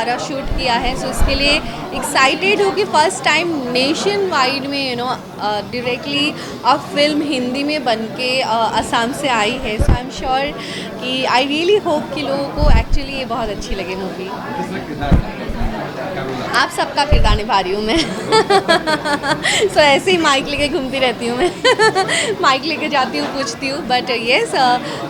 हमारा शूट किया है, सो इसके लिए एक्साइटेड हूँ कि फ़र्स्ट टाइम नेशन वाइड में डायरेक्टली अब फिल्म हिंदी में बन के असम से आई है। सो आई एम श्योर कि आई रियली होप कि लोगों को एक्चुअली ये बहुत अच्छी लगे मूवी। आप सबका किरदार निभा रही हूँ मैं। सो ऐसे ही माइक लेके घूमती रहती हूँ मैं। माइक लेके जाती हूँ, पूछती हूँ, बट येस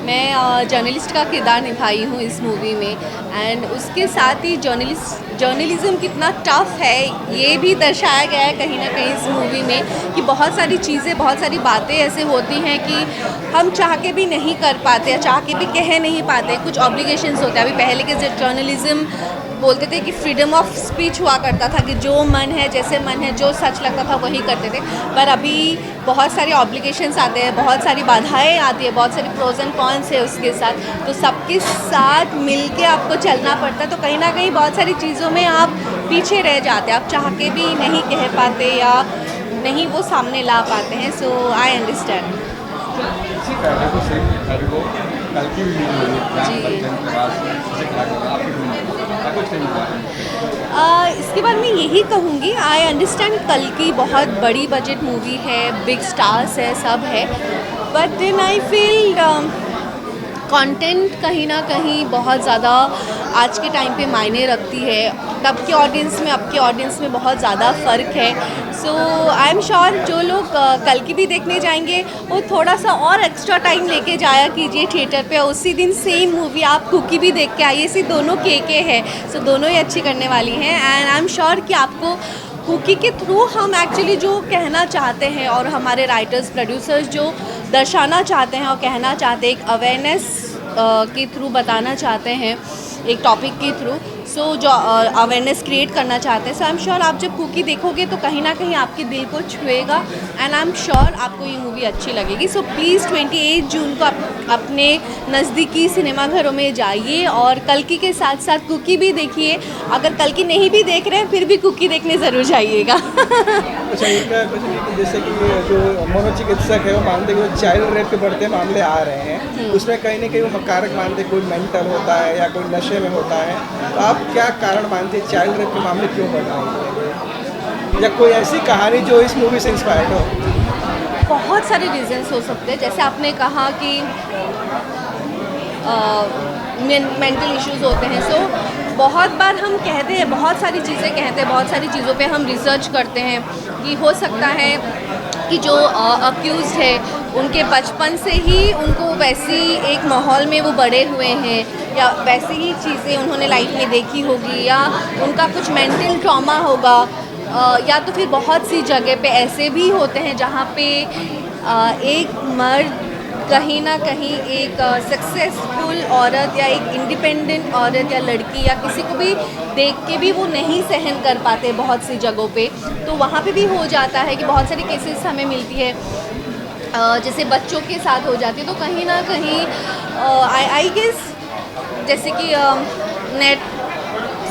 मैं जर्नलिस्ट का किरदार निभाई हूँ इस मूवी में। एंड उसके साथ ही जर्नलिज्म कितना टफ है ये भी दर्शाया गया है कहीं ना कहीं इस मूवी में, कि बहुत सारी चीज़ें, बहुत सारी बातें ऐसे होती हैं कि हम चाह के भी नहीं कर पाते, चाह के भी कह नहीं पाते, कुछ ऑब्लिगेशंस होते हैं। अभी पहले के जर्नलिज्म बोलते थे कि फ्रीडम ऑफ स्पीच हुआ करता था, कि जो मन है, जैसे मन है, जो सच लगता था वही करते थे। पर अभी बहुत सारे ऑब्लिगेशंस आते हैं, बहुत सारी बाधाएं आती है, बहुत सारी प्रोज एंड कॉन्स है उसके साथ, तो सबके साथ मिलके आपको चलना पड़ता है। तो कहीं ना कहीं बहुत सारी चीज़ों में आप पीछे रह जाते हैं, आप चाह के भी नहीं कह पाते या नहीं वो सामने ला पाते हैं। सो आई अंडरस्टैंड। इसके बाद मैं यही कहूँगी, आई अंडरस्टैंड कल की बहुत बड़ी बजट मूवी है, बिग स्टार्स है, सब है, but then I feel content कहीं ना कहीं बहुत ज़्यादा आज के टाइम पे मायने रखती है। तब के ऑडियंस में अब के ऑडियंस में बहुत ज़्यादा फ़र्क है। सो आई एम श्योर जो लोग कल की भी देखने जाएंगे वो थोड़ा सा और एक्स्ट्रा टाइम लेके जाया कीजिए थिएटर पे। उसी दिन सेम मूवी आप कुकी भी देख के आइए। इसी दोनों के है, सो दोनों ही अच्छी करने वाली हैं। एंड आई एम श्योर कि आपको कुकी के थ्रू हम एक्चुअली जो कहना चाहते हैं और हमारे राइटर्स प्रोड्यूसर्स जो दर्शाना चाहते हैं और कहना चाहते हैं, एक अवेयरनेस के थ्रू बताना चाहते हैं, एक टॉपिक के थ्रू, सो जो अवेयरनेस क्रिएट करना चाहते हैं। सो आई एम श्योर आप जब कुकी देखोगे तो कहीं ना कहीं आपके दिल को छुएगा, एंड आई एम श्योर आपको ये मूवी अच्छी लगेगी। सो प्लीज़ 28 जून को अपने नज़दीकी सिनेमाघरों में जाइए और कल्कि के साथ साथ कुकी भी देखिए। अगर कल्कि नहीं भी देख रहे हैं फिर भी कुकी देखने ज़रूर जाइएगा। अच्छा, जैसे कि जो मनोचिकित्सक है वो मानते हैं कि चाइल्ड रेप के बढ़ते मामले आ रहे हैं, उसमें कहीं ना कहीं वो कारक मानते कोई मेंटल होता है या कोई नशे में होता है, तो आप क्या कारण मानते हैं चाइल्ड रेप के मामले क्यों बढ़ रहे हैं, या कोई ऐसी कहानी जो इस मूवी से इंस्पायर्ड हो? बहुत सारे रीजंस हो सकते हैं, जैसे आपने कहा कि मेंटल इश्यूज होते हैं। सो बहुत बार हम कहते हैं, बहुत सारी चीज़ें कहते हैं, बहुत सारी चीज़ों पे हम रिसर्च करते हैं कि हो सकता है कि जो अक्यूज़ है उनके बचपन से ही उनको वैसी एक माहौल में वो बड़े हुए हैं, या वैसी ही चीज़ें उन्होंने लाइफ में देखी होगी, या उनका कुछ मेंटल ट्रॉमा होगा, या तो फिर बहुत सी जगह पे ऐसे भी होते हैं जहाँ पे एक मर्द कहीं ना कहीं एक सक्सेसफुल औरत या एक इंडिपेंडेंट औरत या लड़की या किसी को भी देख के भी वो नहीं सहन कर पाते बहुत सी जगहों पे। तो वहाँ पे भी हो जाता है कि बहुत सारी केसेस हमें मिलती है, जैसे बच्चों के साथ हो जाती है। तो कहीं ना कहीं आई गेस जैसे कि नेट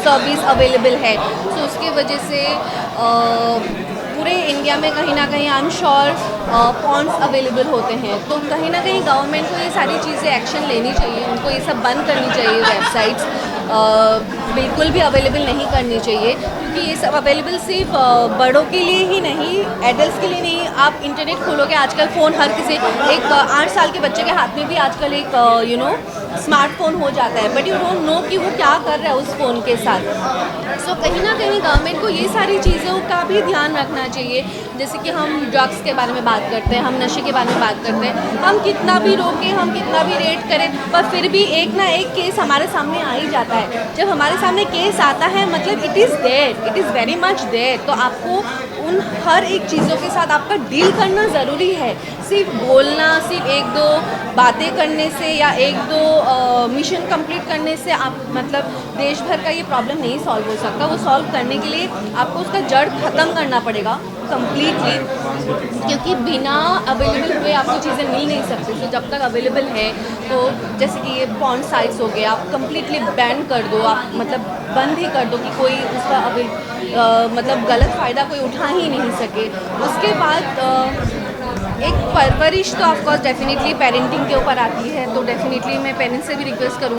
सर्विस अवेलेबल है, तो उसके वजह से पूरे इंडिया में कहीं ना कहीं I am sure pawns available होते हैं। तो कहीं ना कहीं गवर्नमेंट को ये सारी चीज़ें एक्शन लेनी चाहिए, उनको ये सब बंद करनी चाहिए। वेबसाइट्स बिल्कुल भी अवेलेबल नहीं करनी चाहिए, क्योंकि ये सब अवेलेबल सिर्फ बड़ों के लिए ही नहीं, एडल्ट्स के लिए नहीं। आप इंटरनेट खोलोगे आजकल, फ़ोन हर किसी, एक 8 साल के बच्चे के हाथ में भी आजकल एक स्मार्टफोन हो जाता है, बट यू डोंट नो कि वो क्या कर रहा है उस फ़ोन के साथ। सो कहीं ना कहीं गवर्नमेंट को ये सारी चीज़ों का भी ध्यान रखना चाहिए। जैसे कि हम ड्रग्स के बारे में बात करते हैं, हम नशे के बारे में बात करते हैं, हम कितना भी रोकें, हम कितना भी रेट करें, पर फिर भी एक ना एक केस हमारे सामने आ ही जाता है। जब हमारे सामने केस आता है मतलब it is there, it is very much there. तो आपको उन हर एक चीज़ों के साथ आपका डील करना ज़रूरी है। सिर्फ बोलना, सिर्फ एक दो बातें करने से या एक दो मिशन कंप्लीट करने से आप मतलब देश भर का ये प्रॉब्लम नहीं सॉल्व हो सकता। वो सॉल्व करने के लिए आपको उसका जड़ ख़त्म करना पड़ेगा कम्प्लीटली, क्योंकि बिना अवेलेबल हुए आपको चीज़ें मिल नहीं सकती। तो जब तक अवेलेबल है, तो जैसे कि ये पॉर्न साइट्स हो गए, आप कम्प्लीटली बैन कर दो, आप मतलब बंद ही कर दो कि कोई उसका मतलब गलत फ़ायदा कोई उठा ही नहीं सके। उसके बाद एक परवरिश तो ऑफकोर्स डेफिनेटली पेरेंटिंग के ऊपर आती है, तो डेफिनेटली मैं पेरेंट्स से भी रिक्वेस्ट करूँ